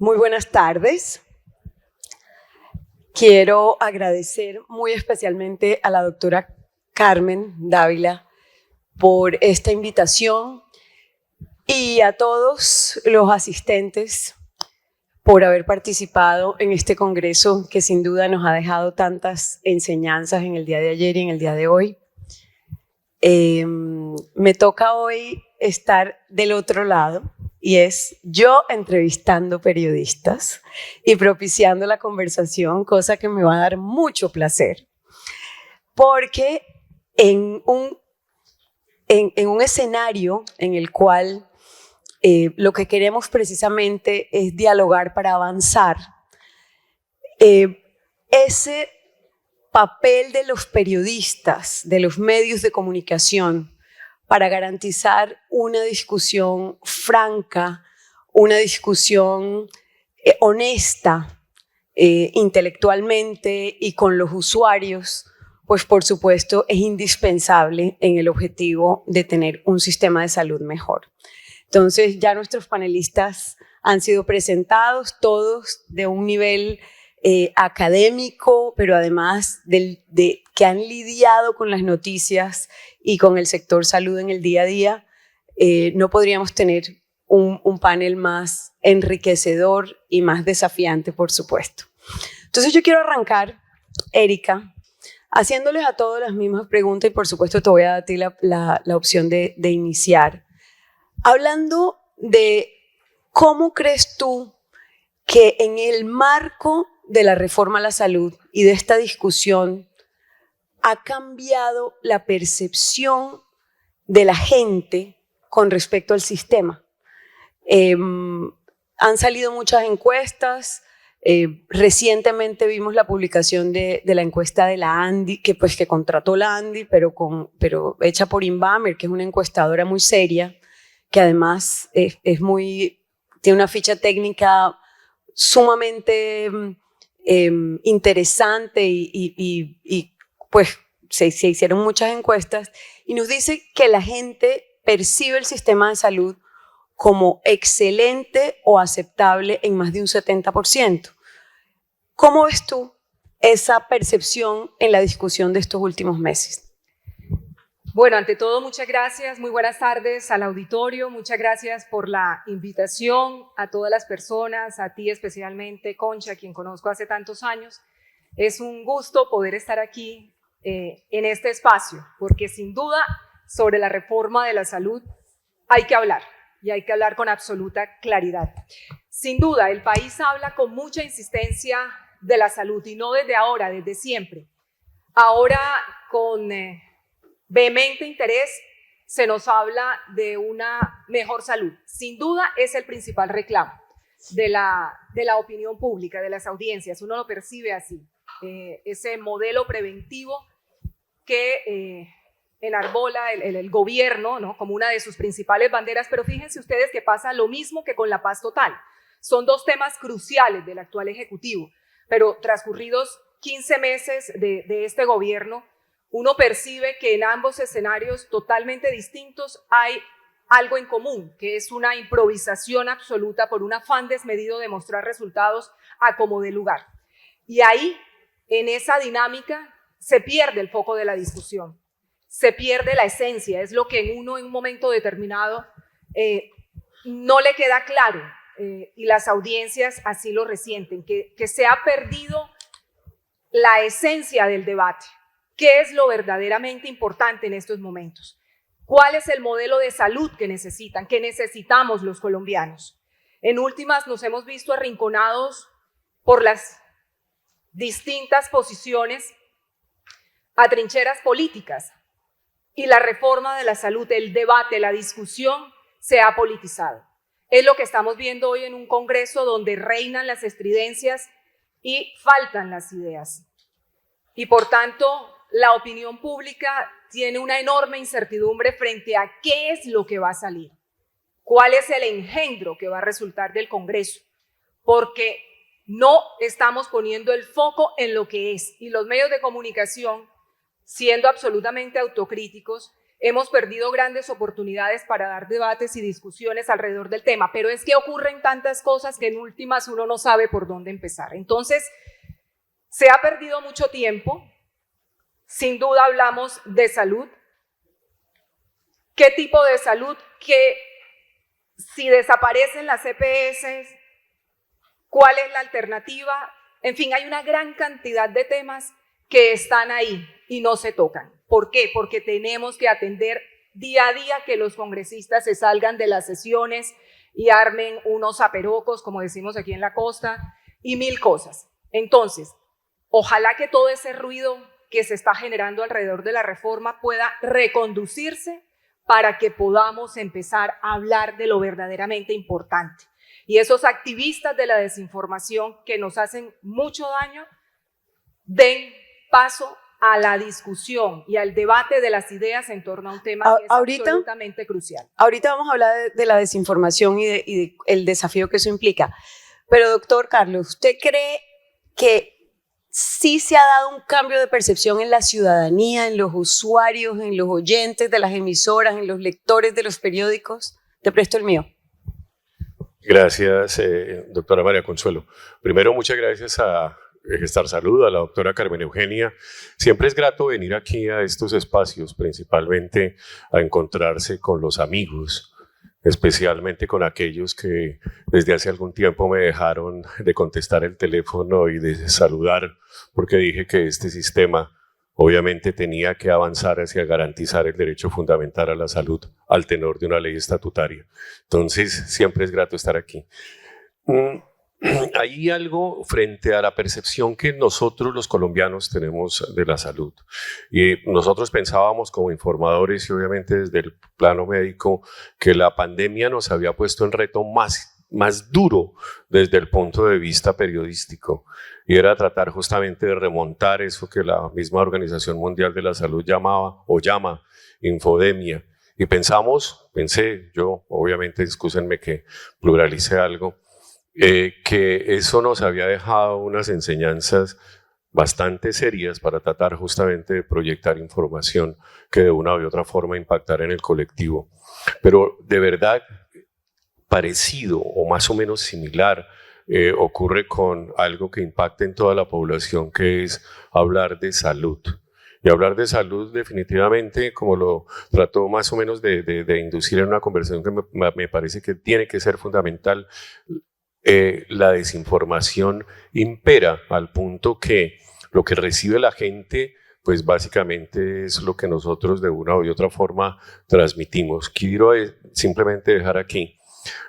Muy buenas tardes. Quiero agradecer muy especialmente a la doctora Carmen Dávila por esta invitación y a todos los asistentes por haber participado en este congreso que sin duda nos ha dejado tantas enseñanzas en el día de ayer y en el día de hoy. Me toca hoy estar del otro lado y es yo entrevistando periodistas y propiciando la conversación, cosa que me va a dar mucho placer, porque en un escenario en el cual lo que queremos precisamente es dialogar para avanzar, ese papel de los periodistas, de los medios de comunicación, para garantizar una discusión franca, una discusión honesta, intelectualmente y con los usuarios, pues por supuesto es indispensable en el objetivo de tener un sistema de salud mejor. Entonces ya nuestros panelistas han sido presentados, todos de un nivel académico, pero además que han lidiado con las noticias y con el sector salud en el día a día. No podríamos tener un panel más enriquecedor y más desafiante, por supuesto. Entonces yo quiero arrancar, Erika, haciéndoles a todos las mismas preguntas y por supuesto te voy a dar a ti la opción de iniciar. Hablando de cómo crees tú que en el marco de la reforma a la salud y de esta discusión ha cambiado la percepción de la gente con respecto al sistema. Han salido muchas encuestas. Recientemente vimos la publicación de la encuesta de la ANDI, que contrató la ANDI, pero hecha por Inbamer, que es una encuestadora muy seria, que además tiene una ficha técnica sumamente interesante y pues se hicieron muchas encuestas y nos dice que la gente percibe el sistema de salud como excelente o aceptable en más de un 70%. ¿Cómo ves tú esa percepción en la discusión de estos últimos meses? Bueno, ante todo, muchas gracias, muy buenas tardes al auditorio, muchas gracias por la invitación a todas las personas, a ti especialmente, Concha, a quien conozco hace tantos años. Es un gusto poder estar aquí en este espacio, porque sin duda sobre la reforma de la salud hay que hablar, y hay que hablar con absoluta claridad. Sin duda, el país habla con mucha insistencia de la salud, y no desde ahora, desde siempre. Ahora, con vehemente interés, se nos habla de una mejor salud. Sin duda es el principal reclamo de la opinión pública, de las audiencias. Uno lo percibe así, ese modelo preventivo que enarbola el gobierno, ¿no?, como una de sus principales banderas. Pero fíjense ustedes que pasa lo mismo que con la paz total. Son dos temas cruciales del actual Ejecutivo, pero transcurridos 15 meses de este gobierno, uno percibe que en ambos escenarios totalmente distintos hay algo en común, que es una improvisación absoluta por un afán desmedido de mostrar resultados a como dé lugar. Y ahí, en esa dinámica, se pierde el foco de la discusión, se pierde la esencia, es lo que en un momento determinado no le queda claro, y las audiencias así lo resienten, que se ha perdido la esencia del debate. ¿Qué es lo verdaderamente importante en estos momentos? ¿Cuál es el modelo de salud que necesitan, que necesitamos los colombianos? En últimas, nos hemos visto arrinconados por las distintas posiciones a trincheras políticas, y la reforma de la salud, el debate, la discusión se ha politizado. Es lo que estamos viendo hoy en un congreso donde reinan las estridencias y faltan las ideas. Y por tanto, la opinión pública tiene una enorme incertidumbre frente a qué es lo que va a salir, cuál es el engendro que va a resultar del Congreso, porque no estamos poniendo el foco en lo que es, y los medios de comunicación, siendo absolutamente autocríticos, hemos perdido grandes oportunidades para dar debates y discusiones alrededor del tema, pero es que ocurren tantas cosas que en últimas uno no sabe por dónde empezar. Entonces, se ha perdido mucho tiempo, sin duda hablamos de salud. ¿Qué tipo de salud? Que si desaparecen las EPS, ¿cuál es la alternativa? En fin, hay una gran cantidad de temas que están ahí y no se tocan. ¿Por qué? Porque tenemos que atender día a día que los congresistas se salgan de las sesiones y armen unos aperocos, como decimos aquí en la costa, y mil cosas. Entonces, ojalá que todo ese ruido que se está generando alrededor de la reforma pueda reconducirse para que podamos empezar a hablar de lo verdaderamente importante. Y esos activistas de la desinformación que nos hacen mucho daño, den paso a la discusión y al debate de las ideas en torno a un tema que es absolutamente crucial. Ahorita vamos a hablar de la desinformación y el desafío que eso implica. Pero, doctor Carlos, ¿usted cree que sí se ha dado un cambio de percepción en la ciudadanía, en los usuarios, en los oyentes de las emisoras, en los lectores de los periódicos? Te presto el mío. Gracias, doctora María Consuelo. Primero, muchas gracias a Gestar Salud, a la doctora Carmen Eugenia. Siempre es grato venir aquí a estos espacios, principalmente a encontrarse con los amigos, especialmente con aquellos que desde hace algún tiempo me dejaron de contestar el teléfono y de saludar, porque dije que este sistema obviamente tenía que avanzar hacia garantizar el derecho fundamental a la salud al tenor de una ley estatutaria. Entonces, siempre es grato estar aquí. Hay algo frente a la percepción que nosotros los colombianos tenemos de la salud. Y nosotros pensábamos como informadores y obviamente desde el plano médico que la pandemia nos había puesto en reto más duro desde el punto de vista periodístico, y era tratar justamente de remontar eso que la misma Organización Mundial de la Salud llamaba o llama infodemia. Y pensé yo, obviamente, excúsenme que pluralice algo, que eso nos había dejado unas enseñanzas bastante serias para tratar justamente de proyectar información que de una u otra forma impactara en el colectivo. Pero de verdad, parecido o más o menos similar ocurre con algo que impacta en toda la población, que es hablar de salud. Y hablar de salud definitivamente, como lo trató más o menos de inducir en una conversación que me parece que tiene que ser fundamental, la desinformación impera al punto que lo que recibe la gente pues básicamente es lo que nosotros de una u otra forma transmitimos. Quiero simplemente dejar aquí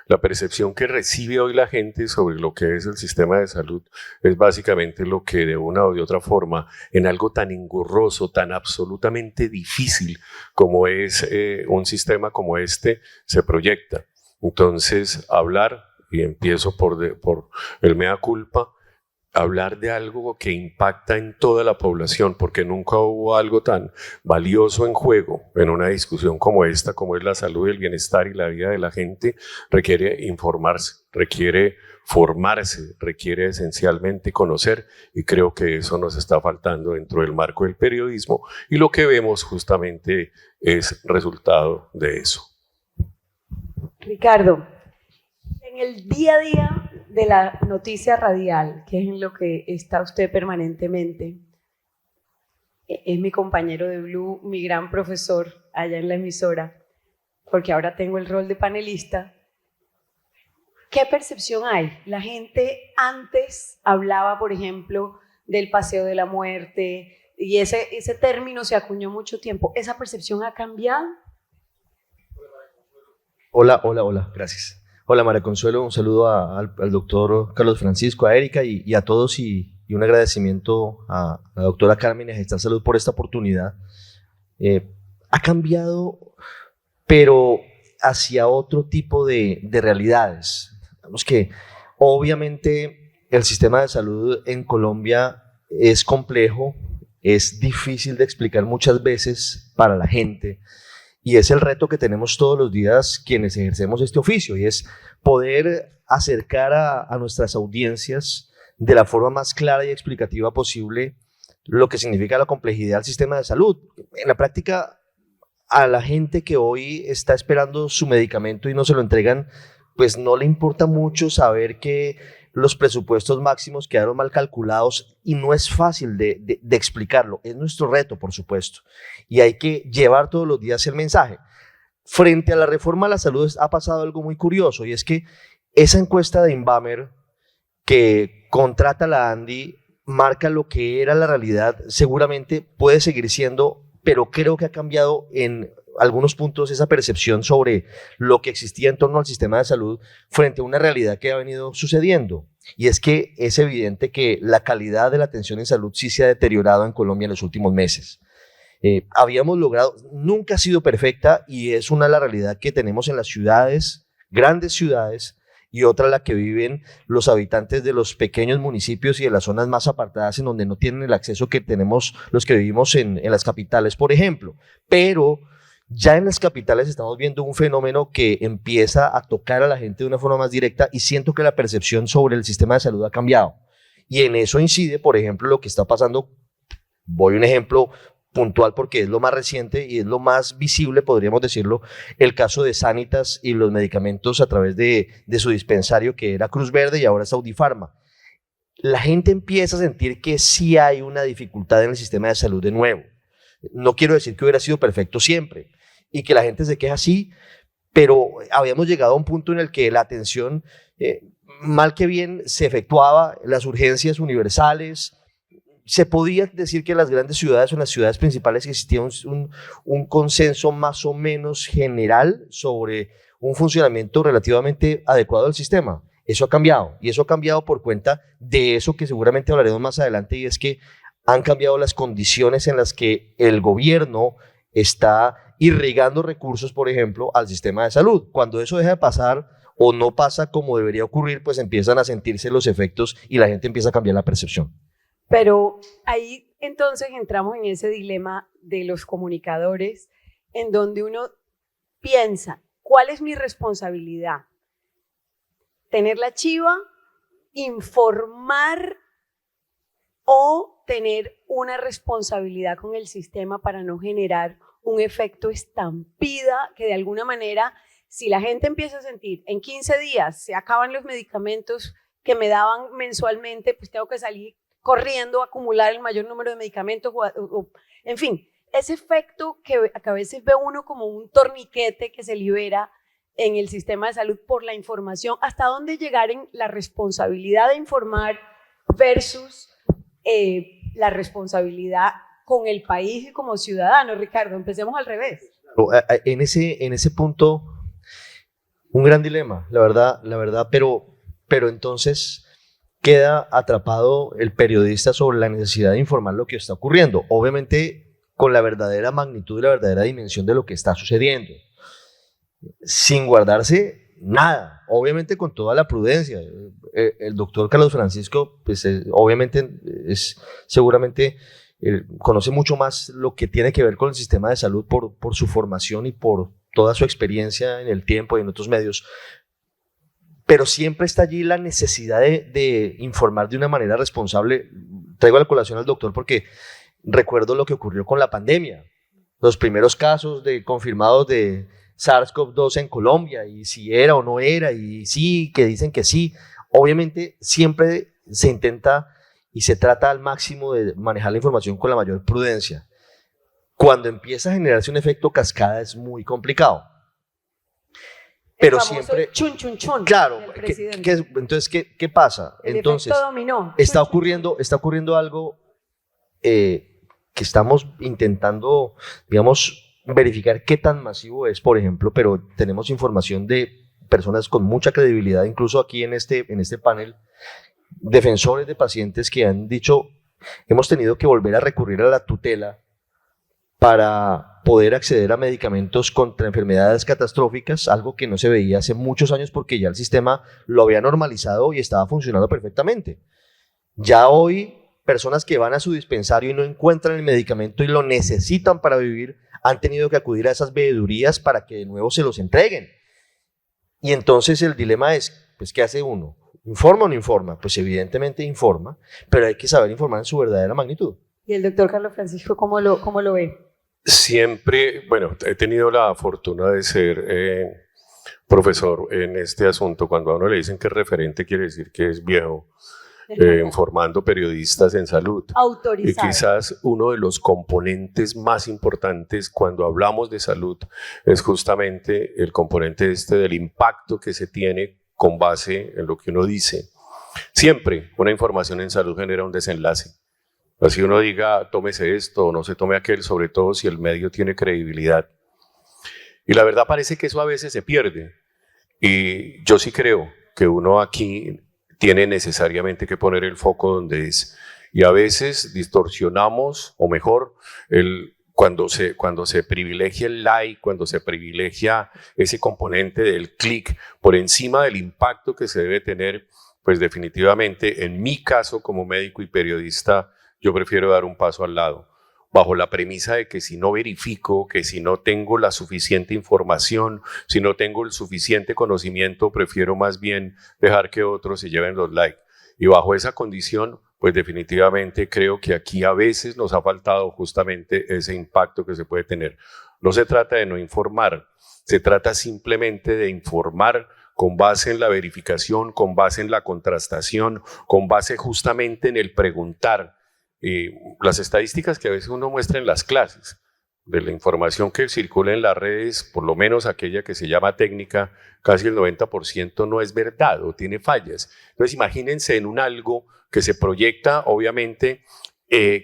la percepción que recibe hoy la gente sobre lo que es el sistema de salud es básicamente lo que de una u otra forma, en algo tan engorroso, tan absolutamente difícil como es un sistema como este, se proyecta. Entonces, hablar, y empiezo por el mea culpa, hablar de algo que impacta en toda la población, porque nunca hubo algo tan valioso en juego en una discusión como esta, como es la salud, el bienestar y la vida de la gente, requiere informarse, requiere formarse, requiere esencialmente conocer, y creo que eso nos está faltando dentro del marco del periodismo, y lo que vemos justamente es resultado de eso. Ricardo, en el día a día de la noticia radial, que es en lo que está usted permanentemente, es mi compañero de Blue, mi gran profesor allá en la emisora, porque ahora tengo el rol de panelista. ¿Qué percepción hay? La gente antes hablaba, por ejemplo, del paseo de la muerte, y ese término se acuñó mucho tiempo. ¿Esa percepción ha cambiado? Hola, gracias. Hola María Consuelo, un saludo al doctor Carlos Francisco, a Erika y a todos, y un agradecimiento a la doctora Carmen y a Gestar Salud por esta oportunidad. Ha cambiado, pero hacia otro tipo de realidades. Digamos que obviamente el sistema de salud en Colombia es complejo, es difícil de explicar muchas veces para la gente. Y es el reto que tenemos todos los días quienes ejercemos este oficio, y es poder acercar a nuestras audiencias de la forma más clara y explicativa posible lo que significa la complejidad del sistema de salud. En la práctica, a la gente que hoy está esperando su medicamento y no se lo entregan, pues no le importa mucho saber que los presupuestos máximos quedaron mal calculados y no es fácil de explicarlo. Es nuestro reto, por supuesto, y hay que llevar todos los días el mensaje. Frente a la reforma a la salud ha pasado algo muy curioso, y es que esa encuesta de Inbamer que contrata la ANDI marca lo que era la realidad, seguramente puede seguir siendo, pero creo que ha cambiado en algunos puntos esa percepción sobre lo que existía en torno al sistema de salud frente a una realidad que ha venido sucediendo. Y es que es evidente que la calidad de la atención en salud sí se ha deteriorado en Colombia en los últimos meses. Habíamos logrado, nunca ha sido perfecta, y es una la realidad que tenemos en las ciudades, grandes ciudades, y otra la que viven los habitantes de los pequeños municipios y de las zonas más apartadas en donde no tienen el acceso que tenemos los que vivimos en las capitales, por ejemplo. Pero ya en las capitales estamos viendo un fenómeno que empieza a tocar a la gente de una forma más directa, y siento que la percepción sobre el sistema de salud ha cambiado. Y en eso incide, por ejemplo, lo que está pasando. Voy a un ejemplo puntual porque es lo más reciente y es lo más visible, podríamos decirlo, el caso de Sanitas y los medicamentos a través de su dispensario, que era Cruz Verde y ahora es Audifarma. La gente empieza a sentir que sí hay una dificultad en el sistema de salud de nuevo. No quiero decir que hubiera sido perfecto siempre y que la gente se queja así, pero habíamos llegado a un punto en el que la atención, mal que bien, se efectuaba, las urgencias universales. Se podía decir que en las grandes ciudades o en las ciudades principales existía un consenso más o menos general sobre un funcionamiento relativamente adecuado del sistema. Eso ha cambiado, y eso ha cambiado por cuenta de eso que seguramente hablaremos más adelante, y es que han cambiado las condiciones en las que el gobierno está irrigando recursos, por ejemplo, al sistema de salud. Cuando eso deja de pasar o no pasa como debería ocurrir, pues empiezan a sentirse los efectos y la gente empieza a cambiar la percepción. Pero ahí entonces entramos en ese dilema de los comunicadores, en donde uno piensa, ¿cuál es mi responsabilidad? ¿Tener la chiva, informar o tener una responsabilidad con el sistema para no generar un efecto estampida que de alguna manera, si la gente empieza a sentir en 15 días se acaban los medicamentos que me daban mensualmente, pues tengo que salir corriendo a acumular el mayor número de medicamentos, en fin, ese efecto que a veces ve uno como un torniquete que se libera en el sistema de salud por la información, hasta dónde llegar en la responsabilidad de informar versus la responsabilidad con el país y como ciudadano. Ricardo, empecemos al revés. En ese punto, un gran dilema, la verdad, pero entonces queda atrapado el periodista sobre la necesidad de informar lo que está ocurriendo, obviamente con la verdadera magnitud y la verdadera dimensión de lo que está sucediendo, sin guardarse nada, obviamente con toda la prudencia. El doctor Carlos Francisco, pues obviamente seguramente conoce mucho más lo que tiene que ver con el sistema de salud por su formación y por toda su experiencia en el tiempo y en otros medios. Pero siempre está allí la necesidad de informar de una manera responsable. Traigo a la colación al doctor porque recuerdo lo que ocurrió con la pandemia, los primeros casos confirmados de SARS-CoV-2 en Colombia, y si era o no era, y sí, que dicen que sí. Obviamente siempre se intenta y se trata al máximo de manejar la información con la mayor prudencia. Cuando empieza a generarse un efecto cascada es muy complicado. Pero siempre chun, chun, chun, claro, entonces ¿qué pasa? El entonces efecto dominó. está ocurriendo algo que estamos intentando, digamos, verificar qué tan masivo es, por ejemplo, pero tenemos información de personas con mucha credibilidad, incluso aquí en este panel, defensores de pacientes que han dicho, hemos tenido que volver a recurrir a la tutela para poder acceder a medicamentos contra enfermedades catastróficas, algo que no se veía hace muchos años porque ya el sistema lo había normalizado y estaba funcionando perfectamente. Ya hoy, personas que van a su dispensario y no encuentran el medicamento y lo necesitan para vivir, han tenido que acudir a esas veedurías para que de nuevo se los entreguen. Y entonces el dilema es, pues, ¿qué hace uno? ¿Informa o no informa? Pues evidentemente informa, pero hay que saber informar en su verdadera magnitud. ¿Y el doctor Carlos Francisco cómo lo ve? Siempre, bueno, he tenido la fortuna de ser profesor en este asunto. Cuando a uno le dicen que es referente, quiere decir que es viejo, formando periodistas en salud. Y Autorizado. quizás uno de los componentes más importantes cuando hablamos de salud es justamente el componente del impacto que se tiene con base en lo que uno dice. Siempre una información en salud genera un desenlace. Así uno diga, tómese esto o no se tome aquel, sobre todo si el medio tiene credibilidad. Y la verdad parece que eso a veces se pierde. Y yo sí creo que uno aquí tiene necesariamente que poner el foco donde es. Y a veces distorsionamos, o mejor, cuando se privilegia el like, cuando se privilegia ese componente del clic por encima del impacto que se debe tener, pues definitivamente, en mi caso como médico y periodista, yo prefiero dar un paso al lado, bajo la premisa de que si no verifico, que si no tengo la suficiente información, si no tengo el suficiente conocimiento, prefiero más bien dejar que otros se lleven los likes. Y bajo esa condición, pues definitivamente creo que aquí a veces nos ha faltado justamente ese impacto que se puede tener. No se trata de no informar, se trata simplemente de informar con base en la verificación, con base en la contrastación, con base justamente en el preguntar. Las estadísticas que a veces uno muestra en las clases, de la información que circula en las redes, por lo menos aquella que se llama técnica, casi el 90% no es verdad o tiene fallas. Entonces imagínense en un algo que se proyecta obviamente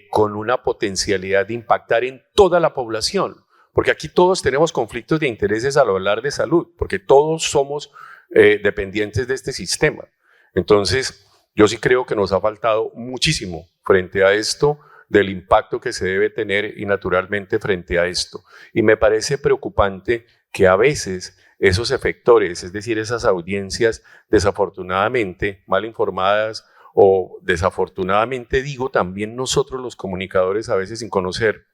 con una potencialidad de impactar en toda la población, porque aquí todos tenemos conflictos de intereses al hablar de salud, porque todos somos dependientes de este sistema. Entonces yo sí creo que nos ha faltado muchísimo frente a esto, del impacto que se debe tener y naturalmente frente a esto. Y me parece preocupante que a veces esos efectores, es decir, esas audiencias desafortunadamente mal informadas o desafortunadamente digo también nosotros los comunicadores a veces sin conocer,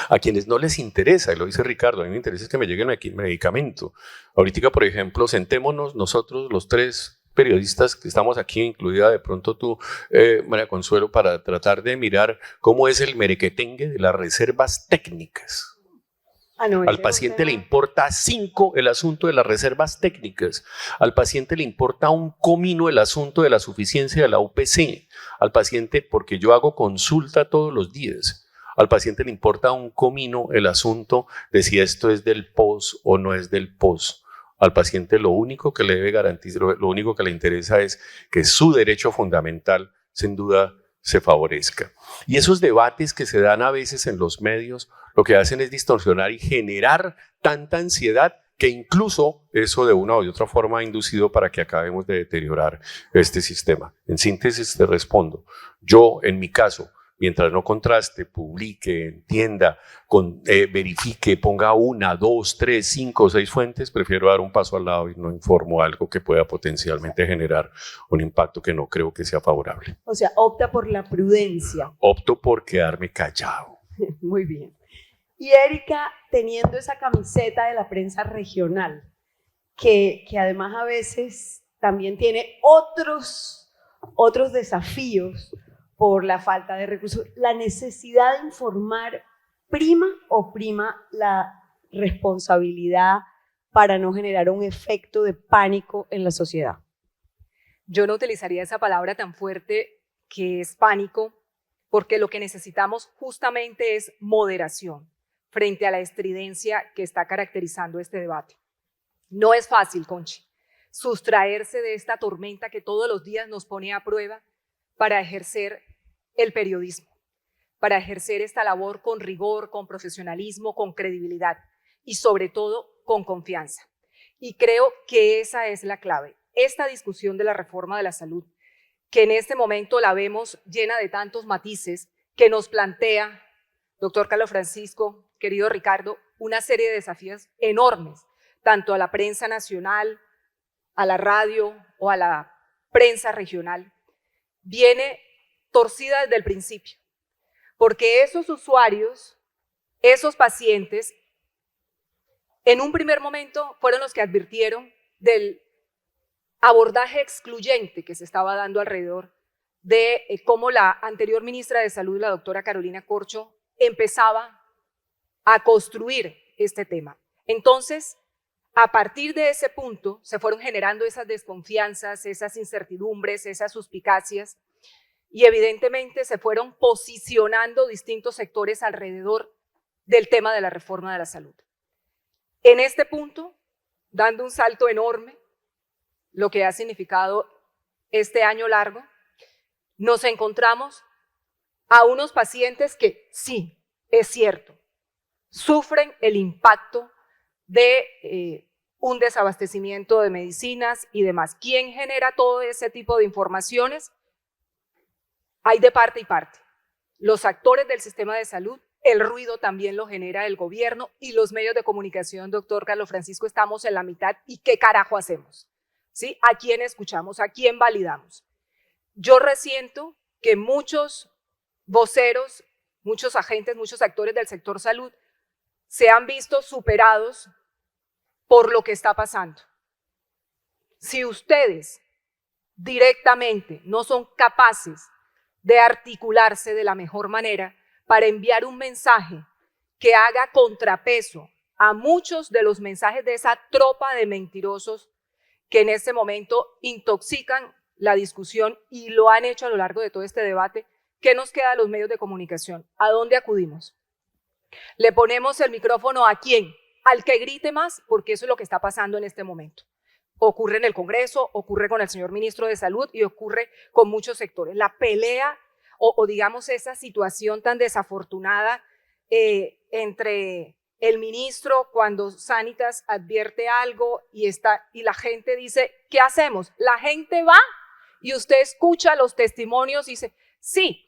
a quienes no les interesa, y lo dice Ricardo, a mí me interesa que me llegue el medicamento. Ahorita, por ejemplo, sentémonos nosotros los tres periodistas que estamos aquí, incluida de pronto tú, María Consuelo, para tratar de mirar cómo es el merequetengue de las reservas técnicas. Al paciente le importa 5 el asunto de las reservas técnicas. Al paciente le importa un comino el asunto de la suficiencia de la UPC. Al paciente, porque yo hago consulta todos los días, al paciente le importa un comino el asunto de si esto es del POS o no es del POS. Al paciente lo único que le debe garantizar, lo único que le interesa es que su derecho fundamental, sin duda, se favorezca. Y esos debates que se dan a veces en los medios, lo que hacen es distorsionar y generar tanta ansiedad que incluso eso de una o de otra forma ha inducido para que acabemos de deteriorar este sistema. En síntesis te respondo, yo en mi caso, mientras no contraste, publique, entienda, verifique, ponga 1, 2, 3, 5, 6 fuentes, prefiero dar un paso al lado y no informo algo que pueda potencialmente generar un impacto que no creo que sea favorable. O sea, opta por la prudencia. Opto por quedarme callado. Muy bien. Y Erika, teniendo esa camiseta de la prensa regional, que además a veces también tiene otros desafíos, por la falta de recursos, la necesidad de informar prima la responsabilidad para no generar un efecto de pánico en la sociedad. Yo no utilizaría esa palabra tan fuerte que es pánico, porque lo que necesitamos justamente es moderación frente a la estridencia que está caracterizando este debate. No es fácil, Conchi, sustraerse de esta tormenta que todos los días nos pone a prueba para ejercer el periodismo, para ejercer esta labor con rigor, con profesionalismo, con credibilidad y sobre todo con confianza. Y creo que esa es la clave. Esta discusión de la reforma de la salud, que en este momento la vemos llena de tantos matices, que nos plantea, doctor Carlos Francisco, querido Ricardo, una serie de desafíos enormes, tanto a la prensa nacional, a la radio o a la prensa regional, viene torcida desde el principio, porque esos usuarios, esos pacientes, en un primer momento fueron los que advirtieron del abordaje excluyente que se estaba dando alrededor de cómo la anterior ministra de Salud, la doctora Carolina Corcho, empezaba a construir este tema. Entonces, a partir de ese punto se fueron generando esas desconfianzas, esas incertidumbres, esas suspicacias y evidentemente se fueron posicionando distintos sectores alrededor del tema de la reforma de la salud. En este punto, dando un salto enorme, lo que ha significado este año largo, nos encontramos a unos pacientes que sí, es cierto, sufren el impacto de un desabastecimiento de medicinas y demás. ¿Quién genera todo ese tipo de informaciones? Hay de parte y parte. Los actores del sistema de salud, el ruido también lo genera el gobierno y los medios de comunicación, doctor Carlos Francisco, estamos en la mitad. ¿Y qué carajo hacemos? ¿Sí? ¿A quién escuchamos? ¿A quién validamos? Yo resiento que muchos voceros, muchos agentes, muchos actores del sector salud se han visto superados por lo que está pasando. Si ustedes directamente no son capaces de articularse de la mejor manera para enviar un mensaje que haga contrapeso a muchos de los mensajes de esa tropa de mentirosos que en este momento intoxican la discusión y lo han hecho a lo largo de todo este debate, ¿qué nos queda a los medios de comunicación? ¿A dónde acudimos? ¿Le ponemos el micrófono a quién? Al que grite más, porque eso es lo que está pasando en este momento. Ocurre en el Congreso, ocurre con el señor ministro de Salud y ocurre con muchos sectores. La pelea o digamos esa situación tan desafortunada entre el ministro cuando Sanitas advierte algo y la gente dice, ¿qué hacemos? La gente va y usted escucha los testimonios y dice, sí,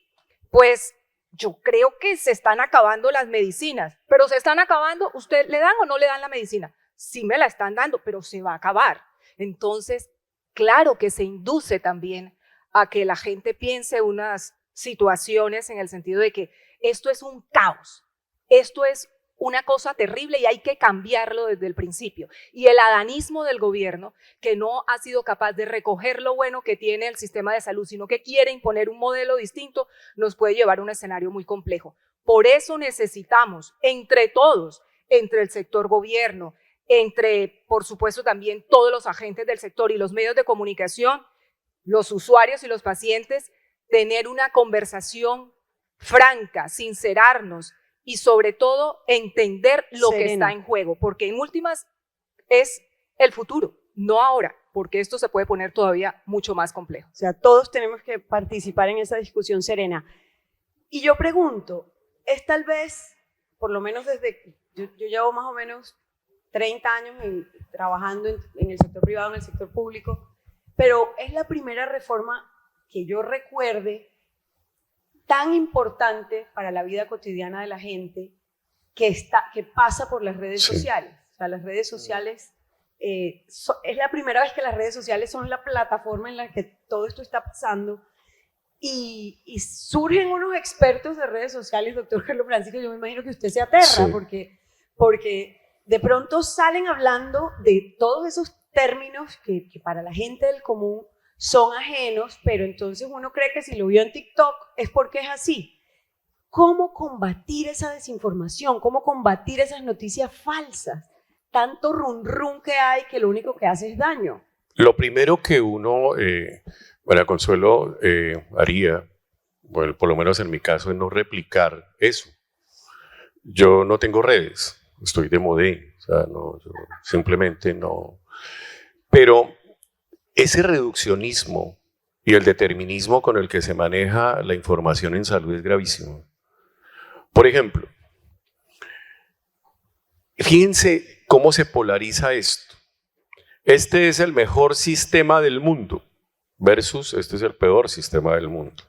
pues yo creo que se están acabando las medicinas, pero se están acabando, ¿usted le dan o no le dan la medicina? Sí me la están dando, pero se va a acabar. Entonces, claro que se induce también a que la gente piense unas situaciones en el sentido de que esto es un caos, esto es una cosa terrible y hay que cambiarlo desde el principio. Y el adanismo del gobierno, que no ha sido capaz de recoger lo bueno que tiene el sistema de salud, sino que quiere imponer un modelo distinto, nos puede llevar a un escenario muy complejo. Por eso necesitamos, entre todos, entre el sector gobierno, entre, por supuesto, también todos los agentes del sector y los medios de comunicación, los usuarios y los pacientes, tener una conversación franca, sincerarnos, y sobre todo entender lo que está en juego, porque en últimas es el futuro, no ahora, porque esto se puede poner todavía mucho más complejo. O sea, todos tenemos que participar en esa discusión serena. Y yo pregunto, es tal vez, por lo menos desde, yo llevo más o menos 30 años trabajando en el sector privado, en el sector público, pero es la primera reforma que yo recuerde tan importante para la vida cotidiana de la gente que pasa por las redes sociales. O sea, las redes sociales, es la primera vez que las redes sociales son la plataforma en la que todo esto está pasando y surgen unos expertos de redes sociales, doctor Carlos Francisco, yo me imagino que usted se aterra porque de pronto salen hablando de todos esos términos que para la gente del común son ajenos, pero entonces uno cree que si lo vio en TikTok es porque es así. ¿Cómo combatir esa desinformación? ¿Cómo combatir esas noticias falsas? Tanto run que hay que lo único que hace es daño. Lo primero que uno, María Consuelo, haría, bueno, por lo menos en mi caso, es no replicar eso. Yo no tengo redes, estoy de modé, o sea, no, yo simplemente no. Pero ese reduccionismo y el determinismo con el que se maneja la información en salud es gravísimo. Por ejemplo, fíjense cómo se polariza esto. Este es el mejor sistema del mundo versus este es el peor sistema del mundo.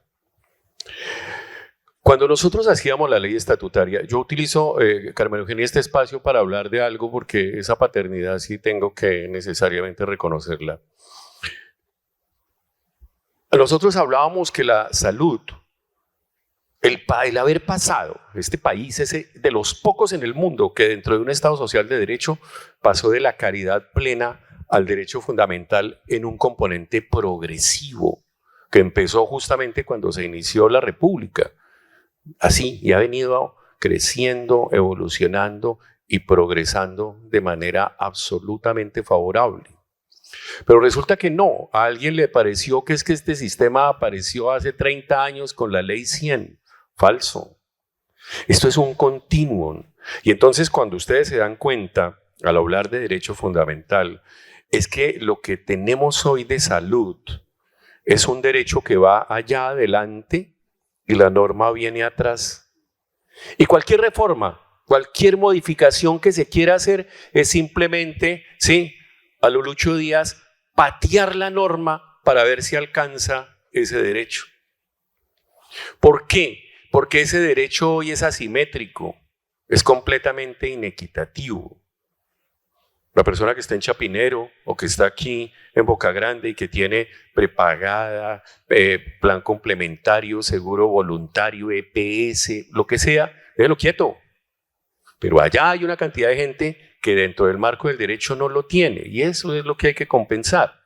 Cuando nosotros hacíamos la ley estatutaria, yo utilizo, Carmen Eugenia, este espacio para hablar de algo porque esa paternidad sí tengo que necesariamente reconocerla. Nosotros hablábamos que la salud, el haber pasado, este país es de los pocos en el mundo que dentro de un Estado social de derecho pasó de la caridad plena al derecho fundamental en un componente progresivo que empezó justamente cuando se inició la República. Así, y ha venido creciendo, evolucionando y progresando de manera absolutamente favorable. Pero resulta que no, a alguien le pareció que es que este sistema apareció hace 30 años con la ley 100. Falso. Esto es un continuum. Y entonces cuando ustedes se dan cuenta, al hablar de derecho fundamental, es que lo que tenemos hoy de salud es un derecho que va allá adelante y la norma viene atrás. Y cualquier reforma, cualquier modificación que se quiera hacer es simplemente, sí, a lo Lucho Díaz, patear la norma para ver si alcanza ese derecho. ¿Por qué? Porque ese derecho hoy es asimétrico, es completamente inequitativo. La persona que está en Chapinero o que está aquí en Boca Grande y que tiene prepagada, plan complementario, seguro voluntario, EPS, lo que sea, déjelo quieto. Pero allá hay una cantidad de gente que dentro del marco del derecho no lo tiene y eso es lo que hay que compensar.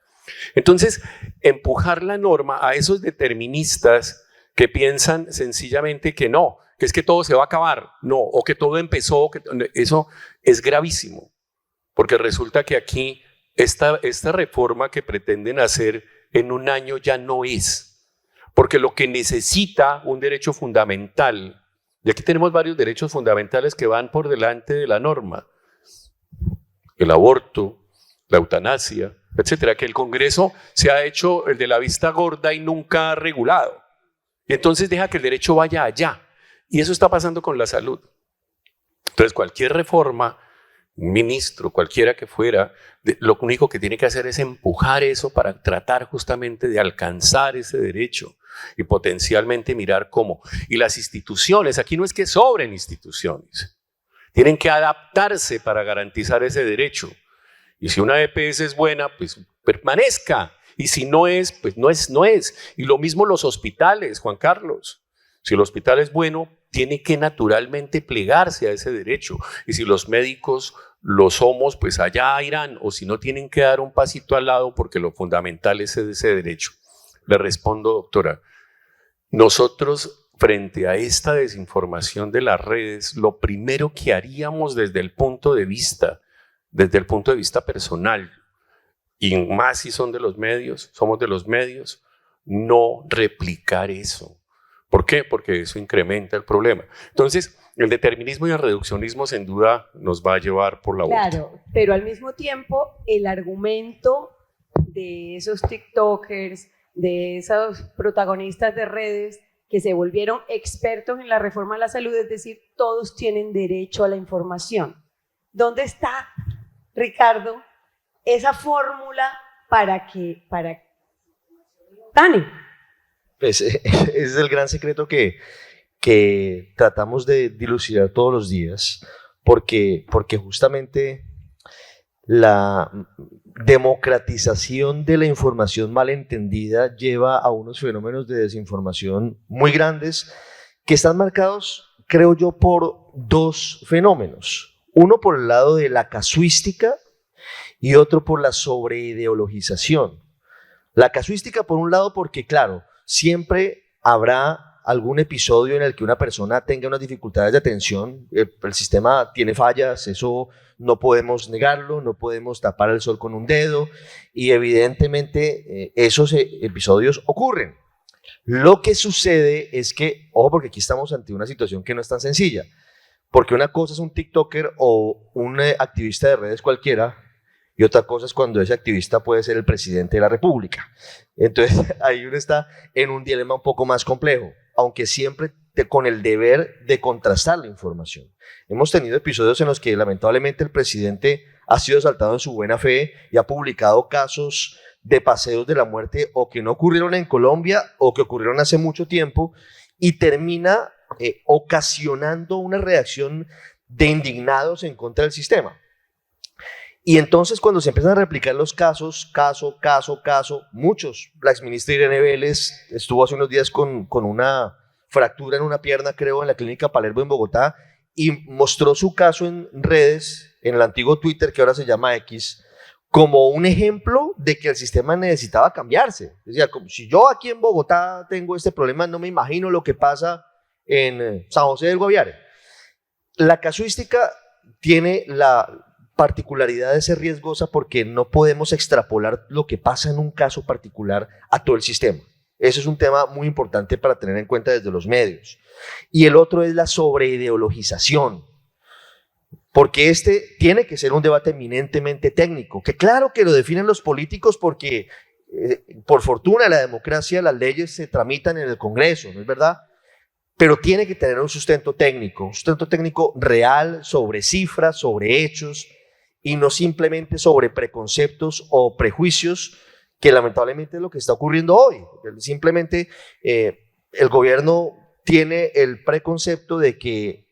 Entonces, empujar la norma a esos deterministas que piensan sencillamente que no, que es que todo se va a acabar, no, o que todo empezó, eso es gravísimo. Porque resulta que aquí esta reforma que pretenden hacer en un año ya no es. Porque lo que necesita un derecho fundamental, y aquí tenemos varios derechos fundamentales que van por delante de la norma, el aborto, la eutanasia, etcétera, que el Congreso se ha hecho el de la vista gorda y nunca ha regulado. Y entonces deja que el derecho vaya allá. Y eso está pasando con la salud. Entonces cualquier reforma, un ministro, cualquiera que fuera, lo único que tiene que hacer es empujar eso para tratar justamente de alcanzar ese derecho y potencialmente mirar cómo. Y las instituciones, aquí no es que sobren instituciones, tienen que adaptarse para garantizar ese derecho. Y si una EPS es buena, pues permanezca. Y si no es, pues no es. Y lo mismo los hospitales, Juan Carlos. Si el hospital es bueno, tiene que naturalmente plegarse a ese derecho. Y si los médicos lo somos, pues allá irán. O si no, tienen que dar un pasito al lado porque lo fundamental es ese derecho. Le respondo, doctora. Nosotros, frente a esta desinformación de las redes, lo primero que haríamos desde el punto de vista personal, y más si son de los medios, somos de los medios, no replicar eso. ¿Por qué? Porque eso incrementa el problema. Entonces, el determinismo y el reduccionismo sin duda nos va a llevar por la vuelta. Claro, pero al mismo tiempo el argumento de esos TikTokers, de esos protagonistas de redes que se volvieron expertos en la reforma a la salud, es decir, todos tienen derecho a la información. ¿Dónde está, Ricardo, esa fórmula para que gane? Pues ese es el gran secreto que tratamos de dilucidar todos los días, porque justamente la democratización de la información malentendida lleva a unos fenómenos de desinformación muy grandes que están marcados, creo yo, por dos fenómenos. Uno por el lado de la casuística y otro por la sobreideologización. La casuística por un lado porque, claro, siempre habrá algún episodio en el que una persona tenga unas dificultades de atención, el sistema tiene fallas, eso no podemos negarlo, no podemos tapar el sol con un dedo y evidentemente esos episodios ocurren. Lo que sucede es que, ojo, porque aquí estamos ante una situación que no es tan sencilla, porque una cosa es un TikToker o un activista de redes cualquiera y otra cosa es cuando ese activista puede ser el presidente de la República. Entonces ahí uno está en un dilema un poco más complejo, aunque siempre con el deber de contrastar la información. Hemos tenido episodios en los que lamentablemente el presidente ha sido asaltado en su buena fe y ha publicado casos de paseos de la muerte o que no ocurrieron en Colombia o que ocurrieron hace mucho tiempo y termina ocasionando una reacción de indignados en contra del sistema. Y entonces cuando se empiezan a replicar los casos, caso, muchos, la exministra Irene Vélez estuvo hace unos días con una fractura en una pierna, creo, en la clínica Palermo en Bogotá y mostró su caso en redes, en el antiguo Twitter que ahora se llama X, como un ejemplo de que el sistema necesitaba cambiarse. Decía, como si yo aquí en Bogotá tengo este problema, no me imagino lo que pasa en San José del Guaviare. La casuística tiene la particularidad de ser riesgosa porque no podemos extrapolar lo que pasa en un caso particular a todo el sistema. Eso es un tema muy importante para tener en cuenta desde los medios. Y el otro es la sobreideologización, porque este tiene que ser un debate eminentemente técnico, que claro que lo definen los políticos porque, por fortuna, la democracia, las leyes se tramitan en el Congreso, ¿no es verdad? Pero tiene que tener un sustento técnico real, sobre cifras, sobre hechos, y no simplemente sobre preconceptos o prejuicios, que lamentablemente es lo que está ocurriendo hoy. Simplemente el gobierno tiene el preconcepto de que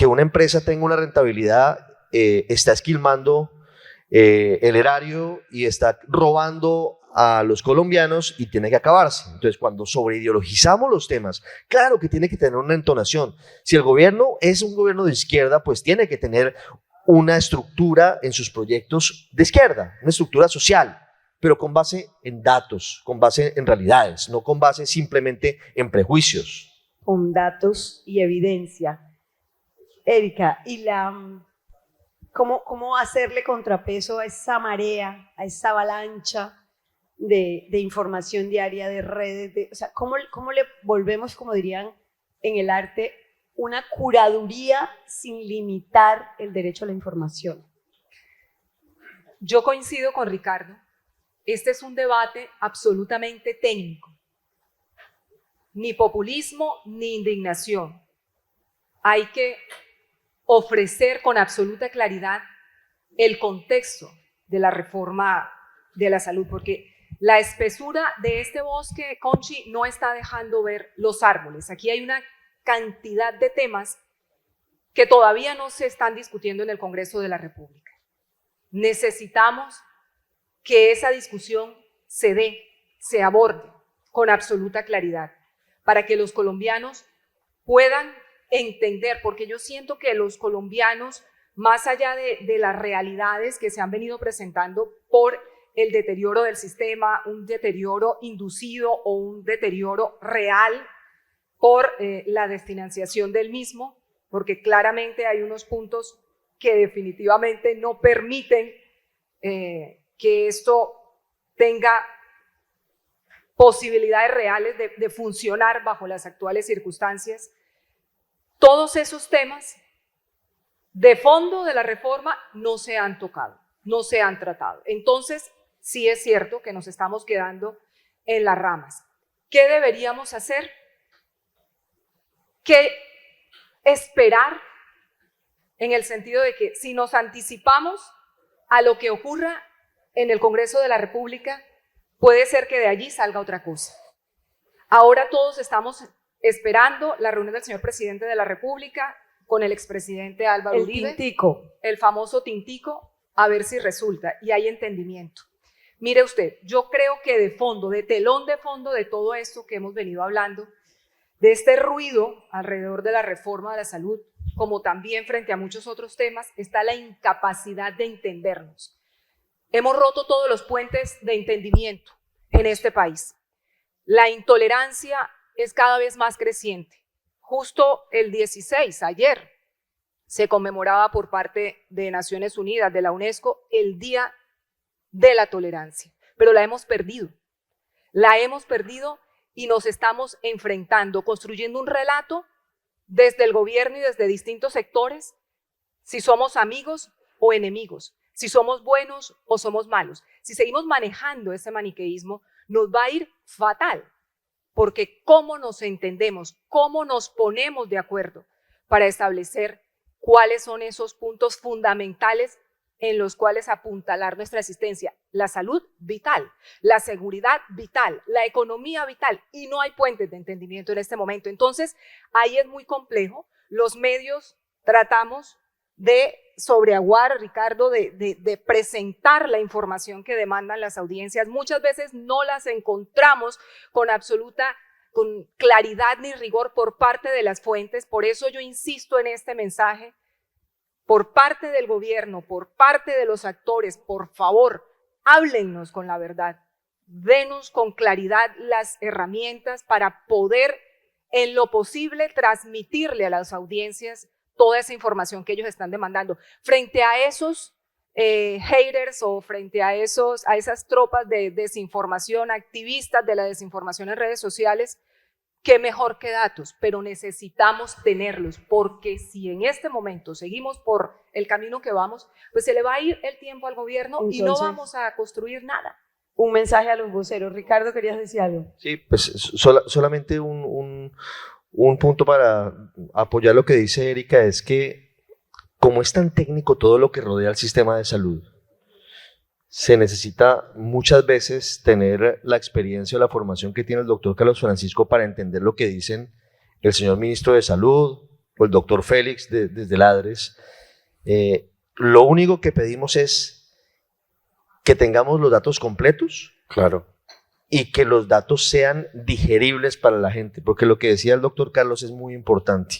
una empresa tenga una rentabilidad está esquilmando el erario y está robando a los colombianos y tiene que acabarse. Entonces, cuando sobreideologizamos los temas, claro que tiene que tener una entonación. Si el gobierno es un gobierno de izquierda, pues tiene que tener una estructura en sus proyectos de izquierda, una estructura social, pero con base en datos, con base en realidades, no con base simplemente en prejuicios. Con datos y evidencia. Erika, ¿y cómo hacerle contrapeso a esa marea, a esa avalancha de información diaria, de redes? O sea, ¿cómo le volvemos, como dirían en el arte, una curaduría sin limitar el derecho a la información? Yo coincido con Ricardo. Este es un debate absolutamente técnico. Ni populismo ni indignación. Hay que ofrecer con absoluta claridad el contexto de la reforma de la salud, porque la espesura de este bosque, Conchi, no está dejando ver los árboles. Aquí hay una cantidad de temas que todavía no se están discutiendo en el Congreso de la República. Necesitamos que esa discusión se aborde con absoluta claridad para que los colombianos puedan entender, porque yo siento que los colombianos, más allá de las realidades que se han venido presentando por el deterioro del sistema, un deterioro inducido o un deterioro real por la desfinanciación del mismo, porque claramente hay unos puntos que definitivamente no permiten que esto tenga posibilidades reales de funcionar bajo las actuales circunstancias. Todos esos temas de fondo de la reforma no se han tocado, no se han tratado. Entonces, sí es cierto que nos estamos quedando en las ramas. ¿Qué deberíamos hacer? ¿Qué esperar? En el sentido de que si nos anticipamos a lo que ocurra en el Congreso de la República, puede ser que de allí salga otra cosa. Ahora todos estamos esperando la reunión del señor presidente de la República con el expresidente Álvaro Uribe. El tintico. El famoso tintico, a ver si resulta y hay entendimiento. Mire usted, yo creo que de fondo, de telón de fondo de todo esto que hemos venido hablando, de este ruido alrededor de la reforma de la salud, como también frente a muchos otros temas, está la incapacidad de entendernos. Hemos roto todos los puentes de entendimiento en este país. La intolerancia es cada vez más creciente. Justo el 16, ayer, se conmemoraba por parte de Naciones Unidas, de la UNESCO, el Día de la Tolerancia. Pero la hemos perdido. La hemos perdido y nos estamos enfrentando, construyendo un relato desde el gobierno y desde distintos sectores, si somos amigos o enemigos, si somos buenos o somos malos. Si seguimos manejando ese maniqueísmo, nos va a ir fatal, porque cómo nos entendemos, cómo nos ponemos de acuerdo para establecer cuáles son esos puntos fundamentales en los cuales apuntalar nuestra existencia. La salud vital, la seguridad vital, la economía vital, y no hay puentes de entendimiento en este momento. Entonces, ahí es muy complejo. Los medios tratamos de sobreaguar, Ricardo, de presentar la información que demandan las audiencias. Muchas veces no las encontramos con claridad ni rigor por parte de las fuentes. Por eso yo insisto en este mensaje, por parte del gobierno, por parte de los actores, por favor, háblennos con la verdad, denos con claridad las herramientas para poder, en lo posible, transmitirle a las audiencias toda esa información que ellos están demandando. Frente a esos haters o frente a esas tropas de desinformación, activistas de la desinformación en redes sociales, qué mejor que datos, pero necesitamos tenerlos, porque si en este momento seguimos por el camino que vamos, pues se le va a ir el tiempo al gobierno. Entonces, y no vamos a construir nada. Un mensaje a los voceros. Ricardo, ¿querías decir algo? Sí, pues solamente un punto para apoyar lo que dice Erika es que como es tan técnico todo lo que rodea al sistema de salud, se necesita muchas veces tener la experiencia o la formación que tiene el doctor Carlos Francisco para entender lo que dicen el señor ministro de Salud o el doctor Félix desde Ladres. Lo único que pedimos es que tengamos los datos completos. Claro. Y que los datos sean digeribles para la gente, porque lo que decía el doctor Carlos es muy importante.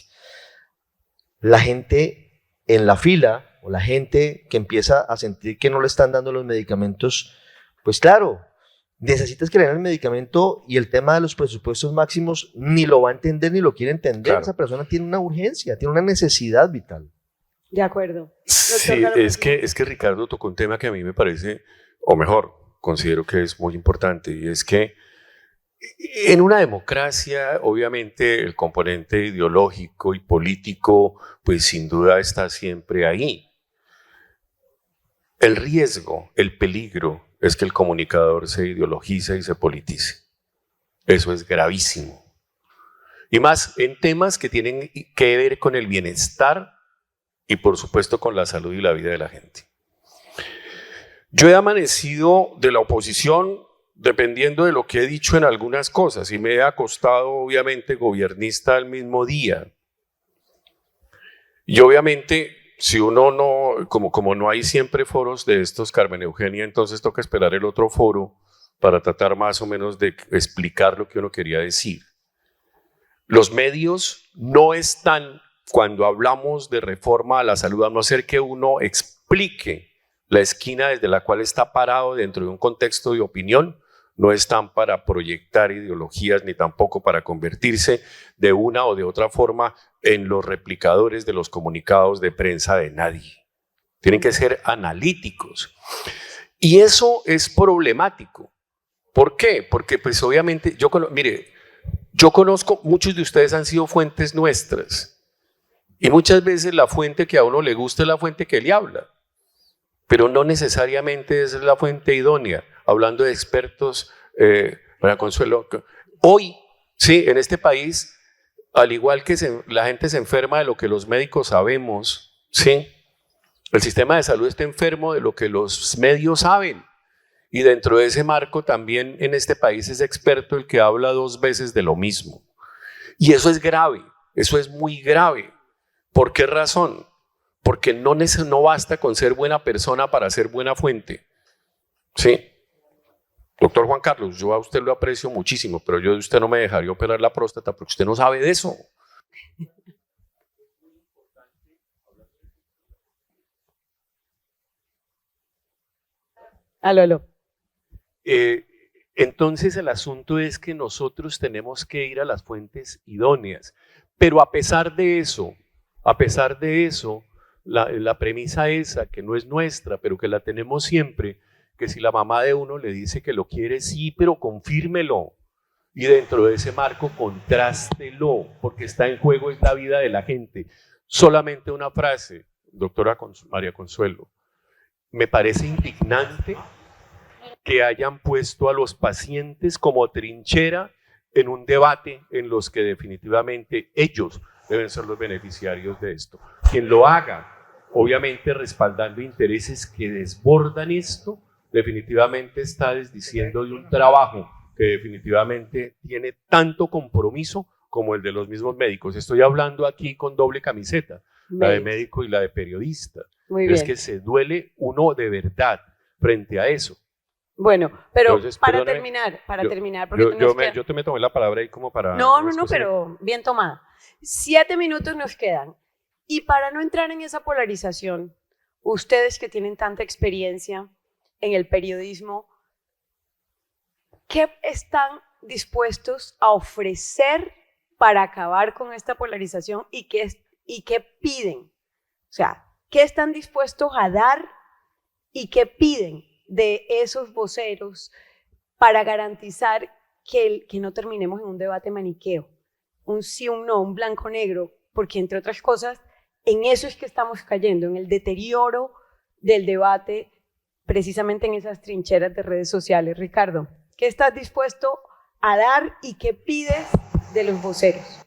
La gente en la fila, o la gente que empieza a sentir que no le están dando los medicamentos, pues claro, necesitas que le den el medicamento y el tema de los presupuestos máximos ni lo va a entender ni lo quiere entender. Claro. Esa persona tiene una urgencia, tiene una necesidad vital. De acuerdo. Sí, es que Ricardo tocó un tema que a mí me parece, o mejor, considero que es muy importante, y es que en una democracia, obviamente, el componente ideológico y político, pues sin duda está siempre ahí. El riesgo, el peligro, es que el comunicador se ideologice y se politice. Eso es gravísimo. Y más en temas que tienen que ver con el bienestar y, por supuesto, con la salud y la vida de la gente. Yo he amanecido de la oposición dependiendo de lo que he dicho en algunas cosas y me he acostado obviamente gobernista al mismo día. Y obviamente si uno no, como no hay siempre foros de estos, Carmen Eugenia, entonces toca esperar el otro foro para tratar más o menos de explicar lo que uno quería decir. Los medios no están, cuando hablamos de reforma a la salud, a no ser que uno explique la esquina desde la cual está parado dentro de un contexto de opinión, no están para proyectar ideologías ni tampoco para convertirse de una o de otra forma en los replicadores de los comunicados de prensa de nadie. Tienen que ser analíticos. Y eso es problemático. ¿Por qué? Porque pues obviamente, yo conozco, muchos de ustedes han sido fuentes nuestras y muchas veces la fuente que a uno le gusta es la fuente que le habla, pero no necesariamente es la fuente idónea. Hablando de expertos, María Consuelo, hoy, sí, en este país, al igual que la gente se enferma de lo que los médicos sabemos, sí, el sistema de salud está enfermo de lo que los medios saben. Y dentro de ese marco también en este país es experto el que habla 2 veces de lo mismo. Y eso es grave, eso es muy grave. ¿Por qué razón? Porque no basta con ser buena persona para ser buena fuente. ¿Sí? Doctor Juan Carlos, yo a usted lo aprecio muchísimo, pero yo de usted no me dejaría operar la próstata porque usted no sabe de eso. Aló. Entonces el asunto es que nosotros tenemos que ir a las fuentes idóneas, pero a pesar de eso, la premisa esa que no es nuestra, pero que la tenemos siempre, que si la mamá de uno le dice que lo quiere, sí, pero confírmelo, y dentro de ese marco contrástelo, porque está en juego es la vida de la gente. Solamente una frase, doctora María Consuelo, me parece indignante que hayan puesto a los pacientes como trinchera en un debate en los que definitivamente ellos deben ser los beneficiarios de esto. Quien lo haga, obviamente respaldando intereses que desbordan esto, definitivamente está desdiciendo de un trabajo que definitivamente tiene tanto compromiso como el de los mismos médicos. Estoy hablando aquí con doble camiseta, la de médico y la de periodista. Muy bien. Es que se duele uno de verdad frente a eso. Bueno, pero entonces, para perdóname, terminar, porque yo te me tomé la palabra ahí como para... No, pero bien tomada. 7 minutos nos quedan. Y para no entrar en esa polarización, ustedes que tienen tanta experiencia en el periodismo, ¿qué están dispuestos a ofrecer para acabar con esta polarización y qué y qué piden. O sea, ¿qué están dispuestos a dar y qué piden de esos voceros para garantizar que no terminemos en un debate maniqueo? Un sí, un no, un blanco-negro, porque entre otras cosas, en eso es que estamos cayendo, en el deterioro del debate, precisamente en esas trincheras de redes sociales. Ricardo, ¿qué estás dispuesto a dar y qué pides de los voceros?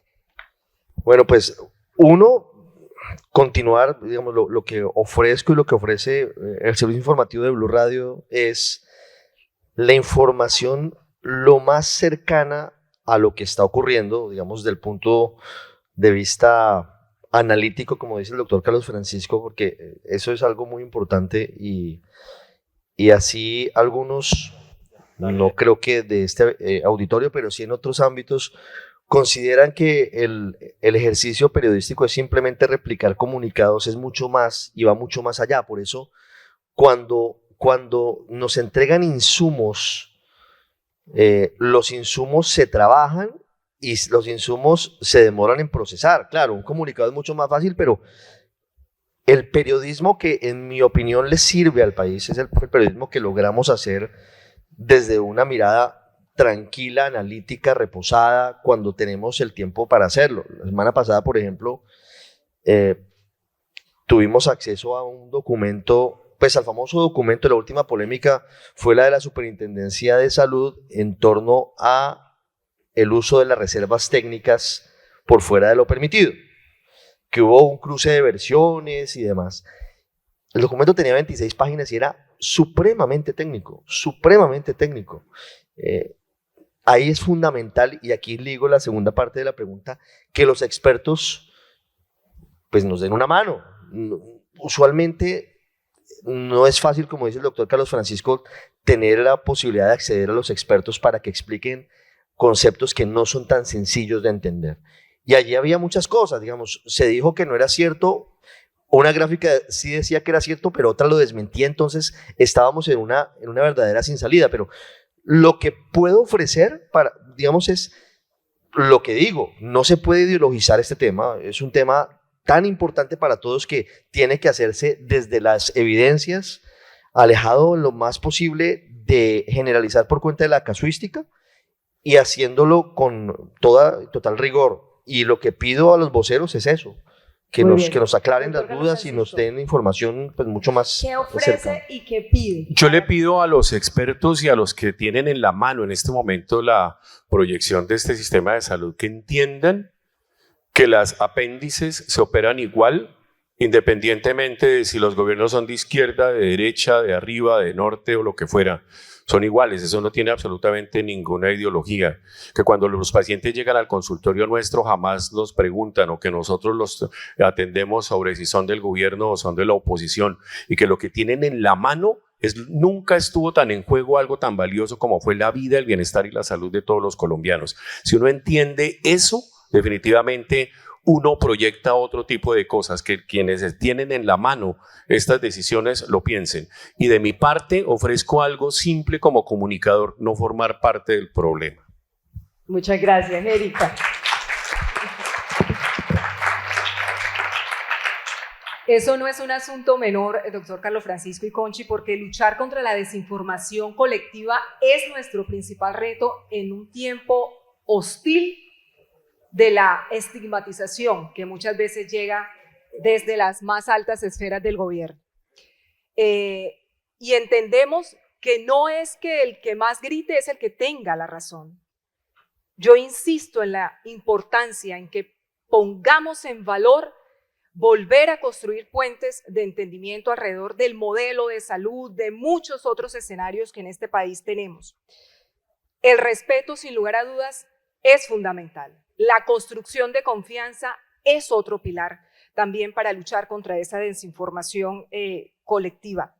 Bueno, pues uno, continuar, digamos, lo que ofrezco y lo que ofrece el servicio informativo de Blue Radio es la información lo más cercana a lo que está ocurriendo, digamos, del punto de vista analítico, como dice el doctor Carlos Francisco, porque eso es algo muy importante y así algunos, no creo que de este auditorio, pero sí en otros ámbitos, consideran que el ejercicio periodístico es simplemente replicar comunicados, es mucho más y va mucho más allá. Por eso, cuando nos entregan insumos, los insumos se trabajan y los insumos se demoran en procesar. Claro, un comunicado es mucho más fácil, pero el periodismo que en mi opinión le sirve al país es el periodismo que logramos hacer desde una mirada tranquila, analítica, reposada, cuando tenemos el tiempo para hacerlo. La semana pasada, por ejemplo, tuvimos acceso a un documento, pues al famoso documento. La última polémica fue la de la Superintendencia de Salud en torno a el uso de las reservas técnicas por fuera de lo permitido, que hubo un cruce de versiones y demás. El documento tenía 26 páginas y era supremamente técnico, supremamente técnico. Ahí es fundamental, y aquí ligo la segunda parte de la pregunta, que los expertos pues nos den una mano. Usualmente no es fácil, como dice el doctor Carlos Francisco, tener la posibilidad de acceder a los expertos para que expliquen conceptos que no son tan sencillos de entender. Y allí había muchas cosas, digamos, se dijo que no era cierto, una gráfica sí decía que era cierto, pero otra lo desmentía, entonces estábamos en una verdadera sin salida. Pero lo que puedo ofrecer, digamos, es lo que digo, no se puede ideologizar este tema, es un tema tan importante para todos que tiene que hacerse desde las evidencias, alejado lo más posible de generalizar por cuenta de la casuística y haciéndolo con total rigor. Y lo que pido a los voceros es eso, que nos aclaren las dudas y nos den información pues, mucho más ¿qué ofrece cercana. y qué pide? Yo le pido a los expertos y a los que tienen en la mano en este momento la proyección de este sistema de salud que entiendan que las apéndices se operan igual, independientemente de si los gobiernos son de izquierda, de derecha, de arriba, de norte o lo que fuera. Son iguales, eso no tiene absolutamente ninguna ideología. Que cuando los pacientes llegan al consultorio nuestro jamás nos preguntan o que nosotros los atendemos sobre si son del gobierno o son de la oposición, y que lo que tienen en la mano nunca estuvo tan en juego algo tan valioso como fue la vida, el bienestar y la salud de todos los colombianos. Si uno entiende eso, definitivamente uno proyecta otro tipo de cosas, que quienes tienen en la mano estas decisiones lo piensen. Y de mi parte ofrezco algo simple como comunicador, no formar parte del problema. Muchas gracias, Erika. Eso no es un asunto menor, doctor Carlos Francisco y Conchi, porque luchar contra la desinformación colectiva es nuestro principal reto en un tiempo hostil de la estigmatización que muchas veces llega desde las más altas esferas del gobierno. Y entendemos que no es que el que más grite es el que tenga la razón. Yo insisto en la importancia en que pongamos en valor volver a construir puentes de entendimiento alrededor del modelo de salud, de muchos otros escenarios que en este país tenemos. El respeto, sin lugar a dudas, es fundamental. La construcción de confianza es otro pilar también para luchar contra esa desinformación colectiva.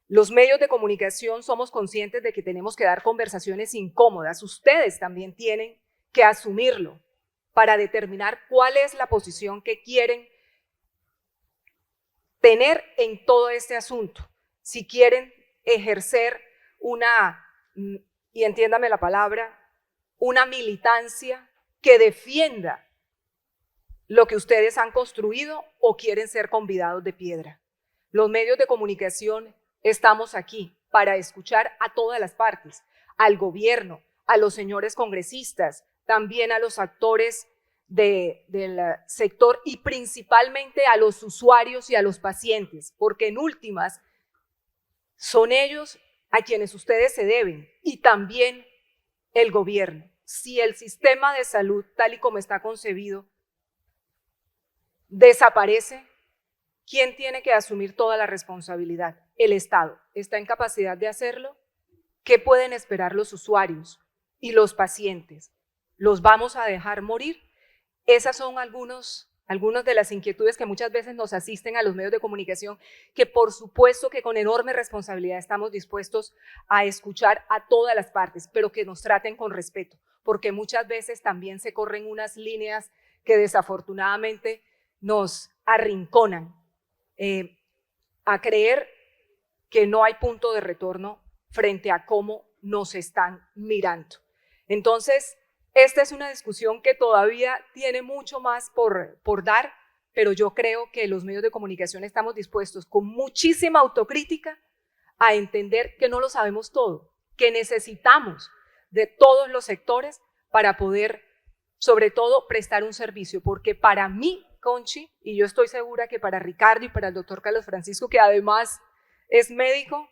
Los medios de comunicación somos conscientes de que tenemos que dar conversaciones incómodas. Ustedes también tienen que asumirlo para determinar cuál es la posición que quieren tener en todo este asunto. Si quieren ejercer y entiéndame la palabra, una militancia que defienda lo que ustedes han construido o quieren ser convidados de piedra. Los medios de comunicación estamos aquí para escuchar a todas las partes, al gobierno, a los señores congresistas, también a los actores del sector y principalmente a los usuarios y a los pacientes, porque en últimas son ellos a quienes ustedes se deben y también el gobierno. Si el sistema de salud, tal y como está concebido, desaparece, ¿quién tiene que asumir toda la responsabilidad? El Estado. ¿Está en capacidad de hacerlo? ¿Qué pueden esperar los usuarios y los pacientes? ¿Los vamos a dejar morir? Esas son algunas de las inquietudes que muchas veces nos asisten a los medios de comunicación, que por supuesto que con enorme responsabilidad estamos dispuestos a escuchar a todas las partes, pero que nos traten con respeto, porque muchas veces también se corren unas líneas que desafortunadamente nos arrinconan a creer que no hay punto de retorno frente a cómo nos están mirando. Entonces, esta es una discusión que todavía tiene mucho más por dar, pero yo creo que los medios de comunicación estamos dispuestos con muchísima autocrítica a entender que no lo sabemos todo, que necesitamos de todos los sectores para poder, sobre todo, prestar un servicio, porque para mí, Conchi, y yo estoy segura que para Ricardo y para el doctor Carlos Francisco, que además es médico,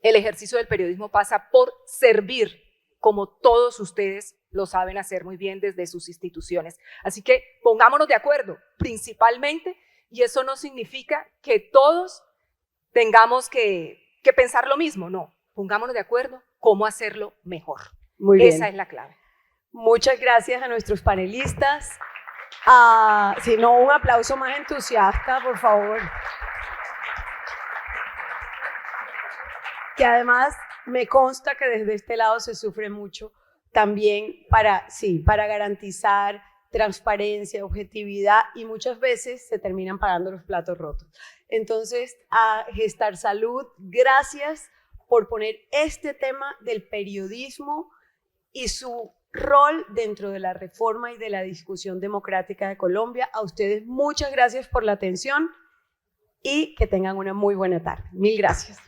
el ejercicio del periodismo pasa por servir, como todos ustedes lo saben hacer muy bien desde sus instituciones. Así que pongámonos de acuerdo, principalmente, y eso no significa que todos tengamos que pensar lo mismo, no, pongámonos de acuerdo cómo hacerlo mejor. Muy bien. Esa es la clave. Muchas gracias a nuestros panelistas. Si no, un aplauso más entusiasta, por favor. Que además me consta que desde este lado se sufre mucho también para garantizar transparencia, objetividad, y muchas veces se terminan pagando los platos rotos. Entonces, a Gestar Salud, gracias por poner este tema del periodismo y su rol dentro de la reforma y de la discusión democrática de Colombia. A ustedes muchas gracias por la atención y que tengan una muy buena tarde. Mil gracias.